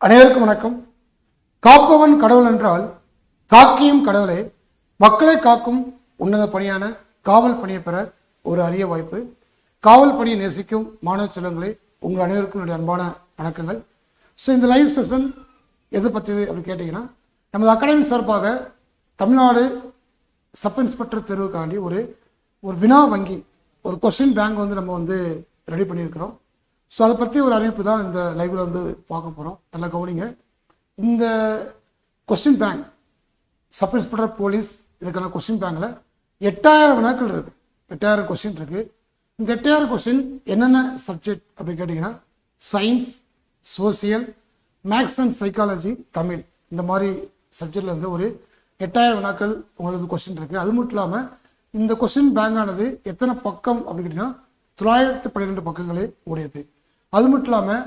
அனைவருக்கும் வணக்கம். காப்பவன் கடவுள் என்றால் காக்கியும் கடவுளே. மக்களை காக்கும் உன்னத பணியான காவல் பணியை பெற ஒரு அரிய வாய்ப்பு. காவல் பணியை நேசிக்கும் மாணவ செல்வங்களே, உங்கள் அனைவருக்கும் என்னுடைய அன்பான வணக்கங்கள். ஸோ இந்த லைவ் செஷன் எது பற்றியது அப்படின்னு கேட்டிங்கன்னா, நமது அகாடமி சார்பாக தமிழ்நாடு சப் இன்ஸ்பெக்டர் தேர்வுக்காண்டி ஒரு வினா வங்கி, ஒரு கொஸ்டின் பேங்க் நம்ம ரெடி பண்ணியிருக்கிறோம். ஸோ அதை பற்றி ஒரு அறிவிப்பு தான் இந்த லைவில் பார்க்க போகிறோம். நல்லா கவனிங்க. இந்த question bank sub inspector police இதுக்கான கொஸ்டின் பேங்கில் 8000 வினாக்கள் இருக்குது. 8000 கொஸ்டின் இருக்குது. இந்த 8000 கொஸ்டின் என்னென்ன சப்ஜெக்ட் அப்படின்னு கேட்டிங்கன்னா, science, social, maths and psychology, Tamil, இந்த மாதிரி சப்ஜெக்டில் ஒரு 8000 வினாக்கள் உங்களுக்கு கொஸ்டின் இருக்குது. அது மட்டும் இல்லாமல் இந்த கொஸ்டின் பேங்கானது எத்தனை பக்கம் அப்படின்னு கேட்டிங்கன்னா 912 பக்கங்களே உடையது. அது மட்டும் இல்லாமல்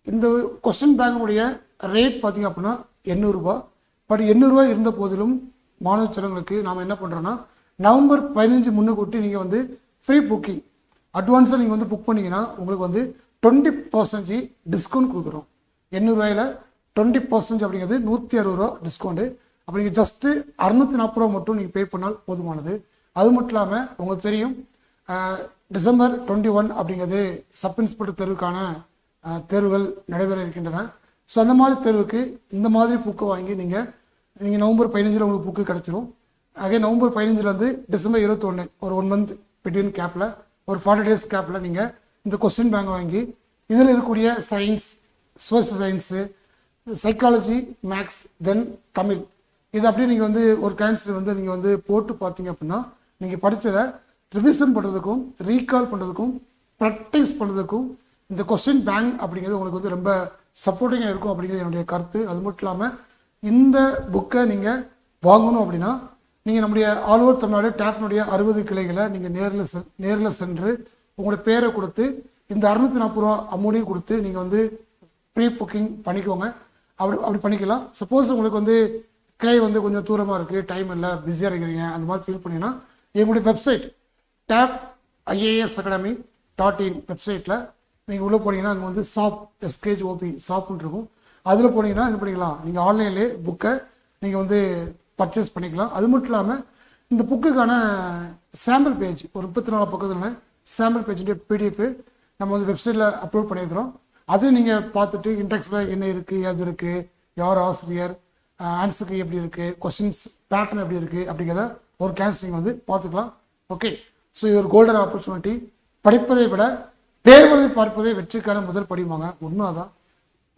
இந்த கொஸ்டின் பேங்கினுடைய ரேட் பார்த்திங்க அப்படின்னா 800 ரூபா. பட் 800 ரூபா இருந்த போதிலும் மாணவ செல்வங்களுக்கு நாம் என்ன பண்ணுறோன்னா, நவம்பர் 15 முன்னுக்கூட்டி நீங்கள் ஃப்ரீ புக்கிங் அட்வான்ஸாக நீங்கள் புக் பண்ணிங்கன்னா உங்களுக்கு 20% டிஸ்கவுண்ட் கொடுக்குறோம். 800 ரூபாயில் 20% அப்படிங்கிறது 160 ரூபா டிஸ்கவுண்ட்டு. அப்போ நீங்கள் ஜஸ்ட்டு 640 ரூபா மட்டும் நீங்கள் பே பண்ணால் போதுமானது. அது மட்டும் இல்லாமல் உங்களுக்கு தெரியும், டிசம்பர் 21 அப்படிங்கிறது சப் இன்ஸ்பெக்டர் தேர்வுக்கான தேர்வுகள் நடைபெற இருக்கின்றன. ஸோ அந்த மாதிரி தேர்வுக்கு இந்த மாதிரி புக்கை வாங்கி நீங்கள் நவம்பர் 15 உங்களுக்கு புக்கு கிடச்சிரும். அதே நவம்பர் 15 டிசம்பர் 21 ஒரு 1 மந்த் பிட்வீன் கேப்பில், ஒரு 40 டேஸ் கேப்பில் நீங்கள் இந்த கொஸ்டின் பேங்க் வாங்கி இதில் இருக்கக்கூடிய science, social science, psychology, maths, then Tamil, இது அப்படியே நீங்கள் ஒரு கேன்சர் நீங்கள் போட்டு பார்த்தீங்க அப்படின்னா நீங்கள் படித்ததை ரிவிஷன் பண்ணுறதுக்கும், ரீகால் பண்ணுறதுக்கும், ப்ராக்டிஸ் பண்ணுறதுக்கும் இந்த கொஸ்டின் பேங்க் அப்படிங்கிறது உங்களுக்கு ரொம்ப சப்போர்ட்டிங்காக இருக்கும் அப்படிங்கிறது என்னுடைய கருத்து. அது மட்டும் இல்லாமல் இந்த புக்கை நீங்கள் வாங்கணும் அப்படின்னா நீங்கள் நம்முடைய ஆல் ஓவர் தமிழ்நாடு டேஃப்னுடைய 60 கிளைகளை நீங்கள் நேரில் சென்று உங்களுடைய பேரை கொடுத்து இந்த 640 ரூபா அமௌண்ட்டையும் கொடுத்து நீங்கள் ப்ரீ புக்கிங் பண்ணிக்கோங்க. அப்படி பண்ணிக்கலாம். சப்போஸ் உங்களுக்கு கிளை கொஞ்சம் தூரமாக இருக்குது, டைம் இல்லை, பிஸியாக இருக்கிறீங்க, அந்த மாதிரி ஃபீல் பண்ணிங்கன்னா எங்களுடைய வெப்சைட் TAFIASacademy.in வெப்சைட்டில் நீங்கள் உள்ளே போனீங்கன்னா அங்கே ஷாப் SKHOP ஷாப்னு இருக்கும். அதில் போனீங்கன்னா என்ன பண்ணிக்கலாம், நீங்கள் ஆன்லைன்லேயே புக்கை நீங்கள் பர்ச்சேஸ் பண்ணிக்கலாம். அது மட்டும் இல்லாமல் இந்த புக்குக்கான சாம்பிள் பேஜ் ஒரு 34 பக்கத்தில் சாம்பிள் பேஜுடைய PDF நம்ம வெப்சைட்டில் அப்லோட் பண்ணியிருக்கிறோம். அது நீங்கள் பார்த்துட்டு இன்டெக்ஸில் என்ன இருக்குது, எது இருக்குது, யார் ஆசிரியர், ஆன்சருக்கு எப்படி இருக்குது, கொஸ்டின்ஸ் பேட்டர்ன் எப்படி இருக்குது அப்படிங்கிறத ஒரு கிளாஸ் நீங்கள் பார்த்துக்கலாம். ஓகே. ஸோ இது ஒரு கோல்டன் ஆப்பர்ச்சுனிட்டி. படிப்பதை விட தேர்வெழுதி பார்ப்பதை வெற்றிக்கான முதல் படிவாங்க. உண்மைதான்.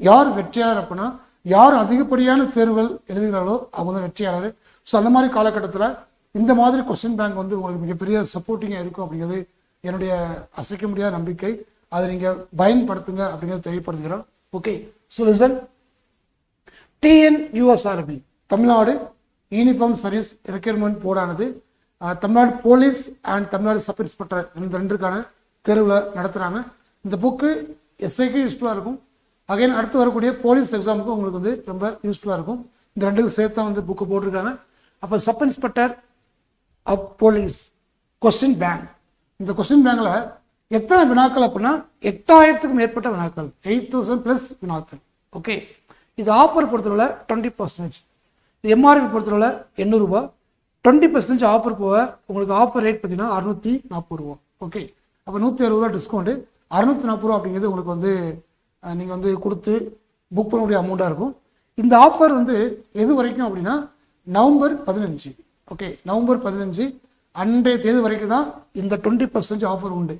யார் வெற்றியாளர் அப்படின்னா, யார் அதிகப்படியான தேர்வுகள் எழுதுகிறாரோ அவங்க தான் வெற்றியாளர். ஸோ அந்த மாதிரி காலகட்டத்தில் இந்த மாதிரி கொஸ்டின் பேங்க் உங்களுக்கு மிகப்பெரிய சப்போர்ட்டிங்காக இருக்கும் அப்படிங்கிறது என்னுடைய அசைக்க முடியாத நம்பிக்கை. அதை நீங்கள் பயன்படுத்துங்க அப்படிங்கிறத தெரியப்படுத்துகிறோம். Okay. So listen. TNUSRB Tamil Nadu uniform service recruitment போர்டானது Tamil Nadu police and Tamil Nadu sub inspector இந்த ரெண்டுக்கான தேர்வில் நடத்துகிறாங்க. இந்த புக்கு SIக்கு யூஸ்ஃபுல்லாக இருக்கும். அகைன் அடுத்து வரக்கூடிய போலீஸ் எக்ஸாமுக்கு உங்களுக்கு ரொம்ப யூஸ்ஃபுல்லாக இருக்கும். இந்த ரெண்டுக்கும் சேர்த்து தான் புக்கு போட்டிருக்காங்க. அப்போ sub inspector of police question bank, இந்த கொஸ்டின் பேங்கில் எத்தனை வினாக்கள் அப்படின்னா 8000க்கும் மேற்பட்ட வினாக்கள், 8000+ வினாக்கள். ஓகே. இது ஆஃபர் பொறுத்தவரை 20%, இது MRP பொறுத்தவரை 800 ரூபா. 20% ஆஃபர் போக உங்களுக்கு ஆஃபர் ரேட் பார்த்தீங்கன்னா 640 ரூபா. ஓகே. அப்போ 160 ரூபா டிஸ்கவுண்ட்டு, 640 ரூபா அப்படிங்கிறது உங்களுக்கு நீங்கள் கொடுத்து புக் பண்ணக்கூடிய அமௌண்ட்டாக இருக்கும். இந்த ஆஃபர் எது வரைக்கும் அப்படின்னா நவம்பர் 15. ஓகே. நவம்பர் 15 அன்றைய தேதி வரைக்கும் தான் இந்த 20% ஆஃபர் உண்டு.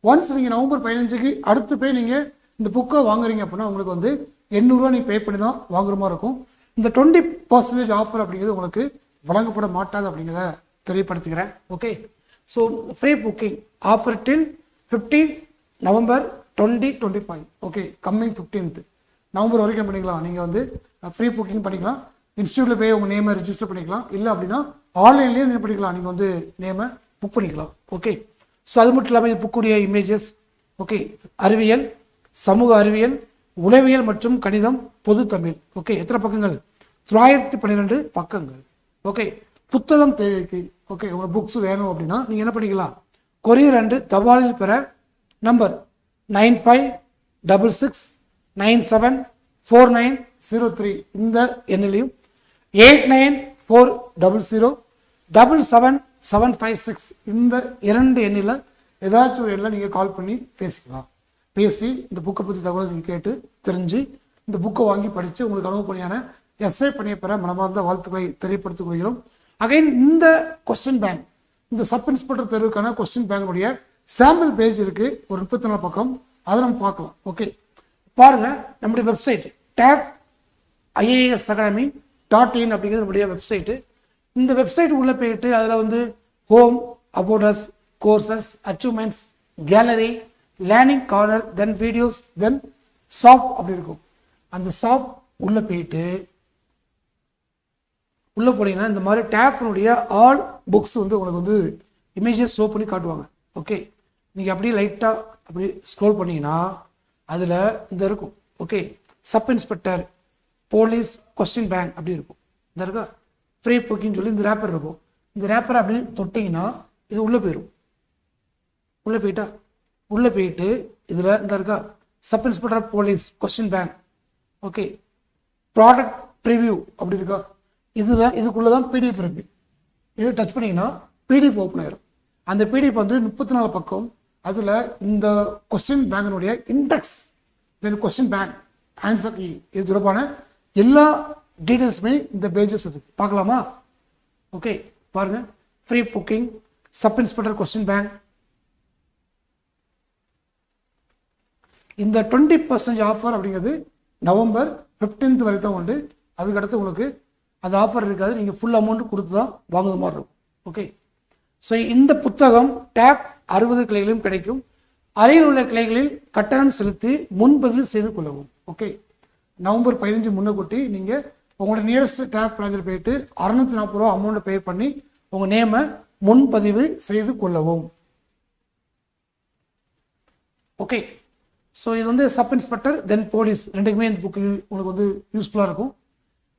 ஒன்ஸ் நீங்கள் நவம்பர் 15க்கு அடுத்து போய் நீங்கள் இந்த புக்கை வாங்குறீங்க அப்படின்னா உங்களுக்கு 800 ரூபா நீங்கள் பே பண்ணி தான் வாங்குற மாதிரி இருக்கும். இந்த 20% ஆஃபர் அப்படிங்கிறது உங்களுக்கு வழங்கப்பட மாட்டாது அப்படிங்கிறத தெரியப்படுத்துகிறேன். Okay. So free booking offer till 15 November 2025. Okay. Coming 15th November வரைக்கும் பண்ணிக்கலாம். நீங்கள் ஃப்ரீ புக்கிங் பண்ணிக்கலாம். இன்ஸ்டியூட்டில் போய் உங்கள் நேமை ரிஜிஸ்டர் பண்ணிக்கலாம். இல்லை அப்படின்னா ஆன்லைன்லேயே என்ன பண்ணிக்கலாம், நீங்கள் நேமை புக் பண்ணிக்கலாம். ஓகே. ஸோ அது மட்டும் இல்லாமல் புக்குடைய இமேஜஸ், ஓகே, அறிவியல், சமூக அறிவியல், உளவியல் மற்றும் கணிதம், பொது தமிழ். ஓகே. எத்தனை பக்கங்கள்? 912 பக்கங்கள். ஓகே. புத்தகம் தேவைக்கு, ஓகே, உங்களுக்கு புக்ஸ் வேணும் அப்படின்னா நீங்கள் என்ன பண்ணிக்கலாம், கொரியர் அண்டு தபாலில் பெற நம்பர் 9566 974903 இந்த எண்ணிலையும் 8940077756 இந்த 2 எண்ணில் ஏதாச்சும் ஒரு எண்ணில் நீங்கள் கால் பண்ணி பேசிக்கலாம். பேசி இந்த புக்கை பற்றி தகவல் நீங்கள் கேட்டு தெரிஞ்சு இந்த புக்கை வாங்கி படித்து உங்களுக்கு அனுபவப்படியான எஸ்ஏ பணியை பெற மனமார்ந்த வாழ்த்துக்களை தெரியப்படுத்திக் கொள்கிறோம். அகைன் இந்த கொஸ்டின் பேங்க், இந்த சப் இன்ஸ்பெக்டர் தேர்வுக்கான கொஸ்டின் பேங்குடைய சாம்பிள் பேஜ் இருக்குது, ஒரு 34 பக்கம், அதை நம்ம பார்க்கலாம். ஓகே, பாருங்கள், நம்முடைய வெப்சைட் TAF IAS Academy.in அப்படிங்கிறது நம்முடைய வெப்சைட்டு. இந்த வெப்சைட் உள்ளே போயிட்டு அதில் வந்து home, about us, courses, achievements, gallery, learning corner, then videos, then shop அப்படி இருக்கும். அந்த ஷாப் உள்ளே போயிட்டு உள்ளே போனீங்கன்னா இந்த மாதிரி டேஃப்னுடைய ஆல் புக்ஸ் வந்து உங்களுக்கு வந்து இமேஜஸ் ஷோ பண்ணி காட்டுவாங்க. ஓகே, நீங்கள் அப்படியே லைட்டாக அப்படி ஸ்க்ரோல் பண்ணிங்கன்னா அதில் இந்த இருக்கும். Okay, sub inspector police question bank அப்படி இருக்கும். இந்த இருக்கா ஃப்ரீ புக்கின்னு சொல்லி இந்த ரேப்பர் இருக்கும். இந்த ரேப்பரை அப்படி தொட்டிங்கன்னா இது உள்ளே போயிடும். உள்ளே போயிட்டா உள்ளே போயிட்டு இதில் இந்த இருக்கா sub inspector police question bank. Okay, product preview அப்படி இருக்கா, இதுதான், இதுக்குள்ளே தான் பிடிஎஃப் இருக்குது. இது டச் பண்ணிங்கன்னா பிடிஎஃப் ஓப்பன் ஆயிரும். அந்த பிடிஎஃப் வந்து 34 பக்கம். அதில் இந்த கொஸ்டின் பேங்கினுடைய index, then question bank, answer key, இது தொடர்பான எல்லா டீட்டெயில்ஸுமே இந்த பேஜஸ் இருக்குது. பார்க்கலாமா? ஓகே, பாருங்கள். Free booking, sub inspector question bank. இந்த 20% ஆஃபர் அப்படிங்கிறது நவம்பர் 15 வரை தான் உண்டு. அதுக்கடுத்து உங்களுக்கு அந்த ஆஃபர் இருக்காது, நீங்கள் ஃபுல் அமௌண்ட் கொடுத்து தான் வாங்குறது மாதிரி இருக்கும். ஓகே, ஸோ இந்த புத்தகம் TAF 60 கிளைகளிலும் கிடைக்கும். அருகில் உள்ள கிளைகளில் கட்டணம் செலுத்தி முன்பதிவு செய்து கொள்ளவும். ஓகே, நவம்பர் 15 முன்னக்கூட்டி நீங்கள் உங்களோட நியரஸ்ட் TAF பிராஞ்சில் போயிட்டு 640 ரூபா அமௌண்ட்டை பே பண்ணி உங்கள் நேமை முன்பதிவு செய்து கொள்ளவும். ஓகே, ஸோ இது வந்து சப் இன்ஸ்பெக்டர் தென் போலீஸ் ரெண்டுக்குமே இந்த புக்கு உங்களுக்கு வந்து யூஸ்ஃபுல்லாக இருக்கும்.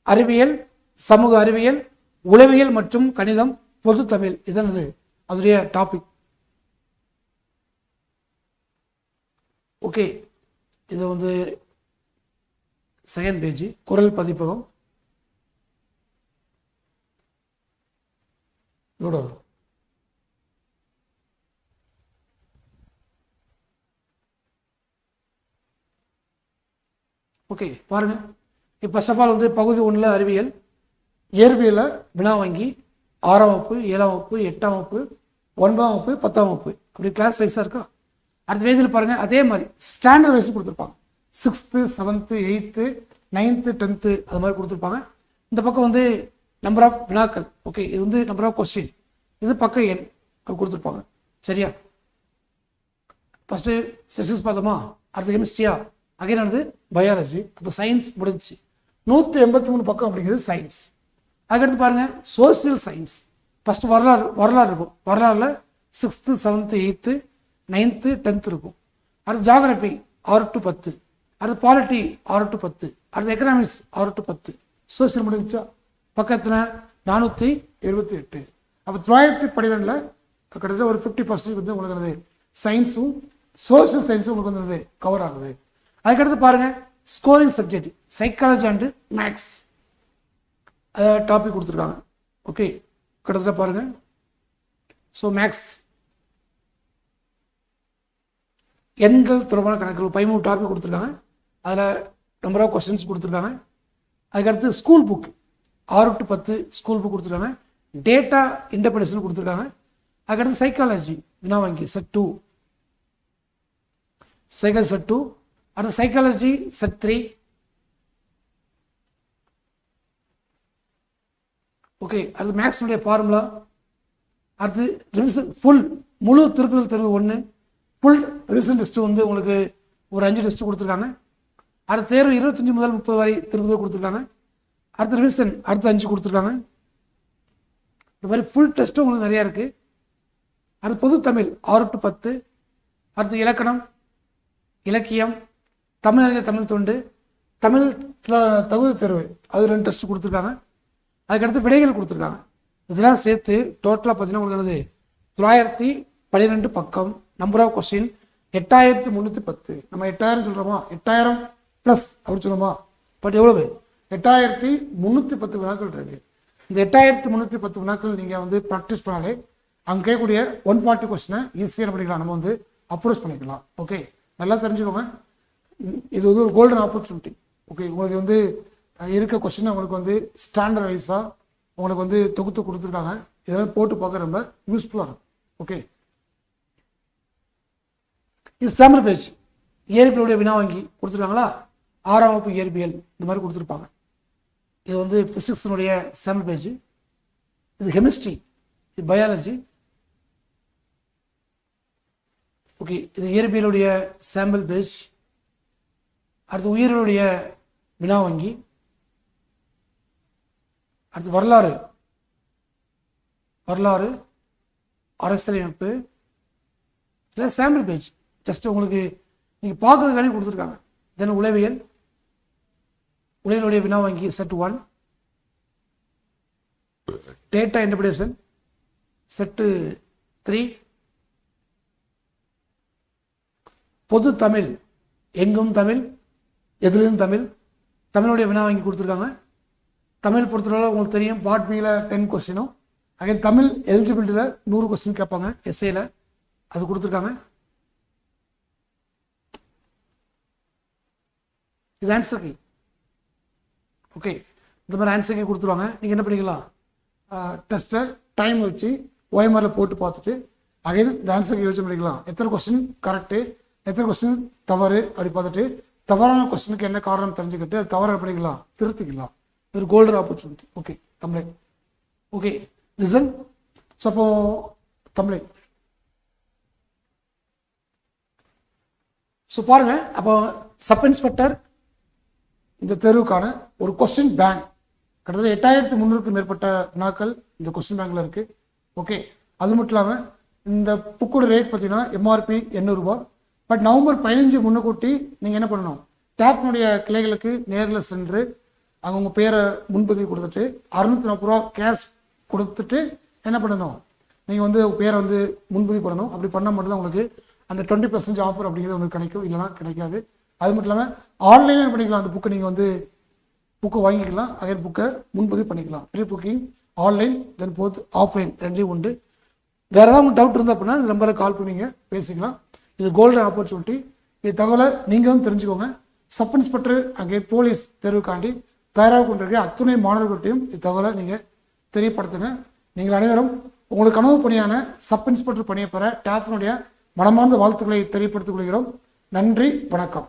அறிவியல், சமூக அறிவியல், உளவியல் மற்றும் கணிதம், பொது தமிழ், இதனது அதோடைய டாபிக். ஓகே, இது வந்து செகண்ட் பேஜ், குரல் பதிப்பகம். ஓகே, பாருங்க. இப்போ ஃபர்ஸ்ட் ஆஃப் ஆல் வந்து பகுதி 1 அறிவியல், இயற்பியலில் வினா வங்கி 6ஆம் வகுப்பு, 7ஆம் வகுப்பு, 8ஆம் வகுப்பு, 9ஆம் வகுப்பு, 10ஆம் வகுப்பு அப்படி கிளாஸ் வைஸாக இருக்கா. அடுத்த வேதியில் பாருங்கள், அதே மாதிரி ஸ்டாண்டர்ட் வைஸ் கொடுத்துருப்பாங்க. 6th, 7th, 8th, 9th, 10th அது மாதிரி கொடுத்துருப்பாங்க. இந்த பக்கம் வந்து நம்பர் ஆஃப் வினாக்கள். ஓகே, இது வந்து நம்பர் ஆஃப் கொஸ்டின், இது பக்கம் எண் அப்படி கொடுத்துருப்பாங்க. சரியா? ஃபஸ்ட்டு ஃபிசிக்ஸ் பார்த்தோமா, அடுத்த கெமிஸ்ட்ரியா, அகைன் அடுத்து பயாலஜி, அப்போ சயின்ஸ் முடிஞ்சிச்சு. 183 பக்கம் அப்படிங்கிறது சயின்ஸ். அதுக்கடுத்து பாருங்கள் சோசியல் சயின்ஸ். ஃபஸ்ட்டு வரலாறு இருக்கும். வரலாறுல 6th, 7th, 8th, 9th, 10th இருக்கும். அடுத்து ஜாகிரபி 6 to 10, அடுத்து பாலிட்டி 6 to 10, அடுத்து எக்கனாமிக்ஸ் 6 to 10. சோசியல் முடிஞ்சா பக்கத்தில் 428. அப்போ 2012 கிட்டத்தட்ட ஒரு 50% வந்து உங்களுக்கு வந்து சயின்ஸும் சோசியல் சயின்ஸும் உங்களுக்கு வந்து கவர் ஆகுது. அதுக்கடுத்து பாருங்கள் scoring subject psychology and maths topic கொடுத்துருக்காங்க. ஓகே, கிட்டத்தட்ட பாருங்கள். ஸோ மேக்ஸ் எண்கள் தொடர்பான கணக்குகள் 13 டாபிக் கொடுத்துருக்காங்க. அதில் நம்பர் ஆஃப் கொஸ்டின்ஸ் கொடுத்துருக்காங்க. அதுக்கடுத்து school book 6 to 10 school book கொடுத்துருக்காங்க. டேட்டா இன்டர்பிரேஷன் கொடுத்துருக்காங்க. அதுக்கடுத்து சைக்காலஜி வினா வங்கி செட் 2, சைக்காலஜி செட் 2, அடுத்து சைக்காலஜி செட் 3. ஓகே, அடுத்து மேக்ஸுடைய ஃபார்முலா. அடுத்து ரிவிஷன் ஃபுல் முழு திருப்புதல் தேர்வு 1, ஃபுல் ரிவிஷன் டெஸ்ட்டு வந்து உங்களுக்கு ஒரு 5 டெஸ்ட்டு கொடுத்துருக்காங்க. அடுத்த தேர்வு 25 முதல் 30 வரை திருப்புதல் கொடுத்துருக்காங்க. அடுத்து ரிவிஷன் அடுத்து 5 கொடுத்துருக்காங்க. இந்த மாதிரி ஃபுல் டெஸ்ட்டும் உங்களுக்கு நிறையா இருக்குது. அடுத்து பொது தமிழ் 6 to 10, அடுத்து இலக்கணம், இலக்கியம், தமிழ், தமிழ் தொண்டு, தமிழ் தகுதி தேர்வு அது 2 டெஸ்ட் கொடுத்துருக்காங்க. அதுக்கடுத்து விடைகள் கொடுத்துருக்காங்க. இதெல்லாம் சேர்த்து டோட்டலாக பார்த்தீங்கன்னா உங்களுக்கு 912 பக்கம். Number of question 8310. நம்ம 8000 சொல்கிறோமா, 8000 ப்ளஸ் அப்படி சொல்லுமா. பட் எவ்வளவு 8310 வினாக்கள் இருக்கு. இந்த 8310 வினாக்கள் நீங்கள் வந்து ப்ராக்டிஸ் பண்ணாலே அங்கே கேட்கக்கூடிய 140 கொஸ்டினை ஈஸியாக என்ன பண்ணிக்கலாம், நம்ம வந்து அப்ரோச் பண்ணிக்கலாம். ஓகே, நல்லா தெரிஞ்சுக்கோங்க. இது வந்து ஒரு கோல்டன் ஆப்பர்ச்சுனிட்டி. ஓகே, உங்களுக்கு வந்து இருக்க கொஸ்டினை உங்களுக்கு வந்து ஸ்டாண்டர்ட் வைஸாக உங்களுக்கு வந்து தொகுத்து கொடுத்துருக்காங்க. இதெல்லாம் போட்டு பார்க்க ரொம்ப யூஸ்ஃபுல்லாக இருக்கும். ஓகே, இது சாம்பிள் பேஜ். இயற்பியலுடைய வினா வங்கி கொடுத்துருக்காங்களா, 6ஆம் வகுப்பு இயற்பியல் இந்த மாதிரி கொடுத்துருப்பாங்க. இது வந்து ஃபிசிக்ஸினுடைய சாம்பிள் பேஜ். இது கெமிஸ்ட்ரி, இது பயாலஜி. ஓகே, இது இயற்பியலுடைய சாம்பிள் பேஜ். அடுத்து உயிரினுடைய வினா வங்கி. அடுத்து வரலாறு, அரசியலமைப்பு, இல்லை சாம்பிள் பேஜ். ஜஸ்ட் உங்களுக்கு நீங்கள் பார்க்கறதுக்காண்டி கொடுத்துருக்காங்க. தென் உளவியலுடைய வினா வங்கி செட் 1, டேட்டா இன்டர்பிரேஷன் செட்டு 3, பொது தமிழ், எங்கும் தமிழ், எதிலும் தமிழ், தமிழுடைய வினா வாங்கி கொடுத்துருக்காங்க. தமிழ் பொறுத்தவரை உங்களுக்கு தெரியும், பார்ட் பியில் 10 கொஸ்டினும், அகைன் தமிழ் எலிஜிபிலிட்டியில் 100 கொஸ்டின் கேட்பாங்க எஸ்ஏல, அது கொடுத்துருக்காங்க. இது ஆன்சர் கீ. ஓகே, இந்த மாதிரி ஆன்சர் கீ கொடுத்துருவாங்க. நீங்கள் என்ன பண்ணிக்கலாம், டெஸ்ட்டை டைம் வச்சு ஓஎம்ஆரில் போட்டு பார்த்துட்டு அகைன் இந்த ஆன்சர் கீ வச்சு பண்ணிக்கலாம். எத்தனை கொஸ்டின் கரெக்டு, எத்தனை கொஸ்டின் தவறு அப்படி பார்த்துட்டு தவறான கொஸ்டினுக்கு என்ன காரணம் தெரிஞ்சுக்கிட்டு அது தவறு பண்ணிக்கலாம், திருத்திக்கலாம். ஒரு கோல்டன் ஆப்பர்ச்சுனிட்டி. ஓகே, தமிழை. Okay, listen. ஸோ அப்போ தமிழை. ஸோ பாருங்க, அப்போ சப் இன்ஸ்பெக்டர் இந்த தேர்வுக்கான ஒரு கொஸ்டின் பேங்க் கிட்டத்தட்ட 8300க்கும் மேற்பட்ட வினாக்கள் இந்த கொஸ்டின் பேங்க்ல இருக்கு. ஓகே, அது மட்டும் இல்லாமல் இந்த புக்கோட ரேட் பார்த்தீங்கன்னா எம்ஆர்பி 800 ரூபாய். பட் நவம்பர் 15 முன்னுக்கூட்டி நீங்கள் என்ன பண்ணணும், டேப்னுடைய கிளைகளுக்கு நேரில் சென்று அங்கே உங்கள் பேரை முன்பதிவு கொடுத்துட்டு 640 ரூபா கேஷ் கொடுத்துட்டு என்ன பண்ணணும், நீங்கள் வந்து பேரை வந்து முன்பதிவு பண்ணணும். அப்படி பண்ணால் மட்டும்தான் உங்களுக்கு அந்த 20% ஆஃபர் அப்படிங்கிறது உங்களுக்கு கிடைக்கும், இல்லைனா கிடைக்காது. அது மட்டும் இல்லாமல் ஆன்லைனில் பண்ணிக்கலாம். அந்த புக்கை நீங்கள் வந்து புக்கை வாங்கிக்கலாம், அதே புக்கை முன்பதிவு பண்ணிக்கலாம். Pre booking online, then both offline ரெண்டுலேயும் உண்டு. வேறு ஏதாவது உங்களுக்கு டவுட் இருந்தால் அப்படின்னா இந்த நம்பரை கால் பண்ணி நீங்கள் பேசிக்கலாம். இது கோல்டன் ஆப்பர்ச்சுனிட்டி. இது தகவலை நீங்களும் தெரிஞ்சுக்கோங்க. சப் இன்ஸ்பெக்டர் அங்கே போலீஸ் தேர்வுக்காண்டி தயாராக கொண்டிருக்க அத்துணை மாணவர்கள்ட்டையும் இது தகவலை நீங்கள் தெரியப்படுத்துங்க. நீங்கள் அனைவரும் உங்களுக்கு கனவு பணியான சப் இன்ஸ்பெக்டர் பணியை பெற டேப்னுடைய மனமார்ந்த வாழ்த்துக்களை தெரியப்படுத்திக் கொள்கிறோம். நன்றி, வணக்கம்.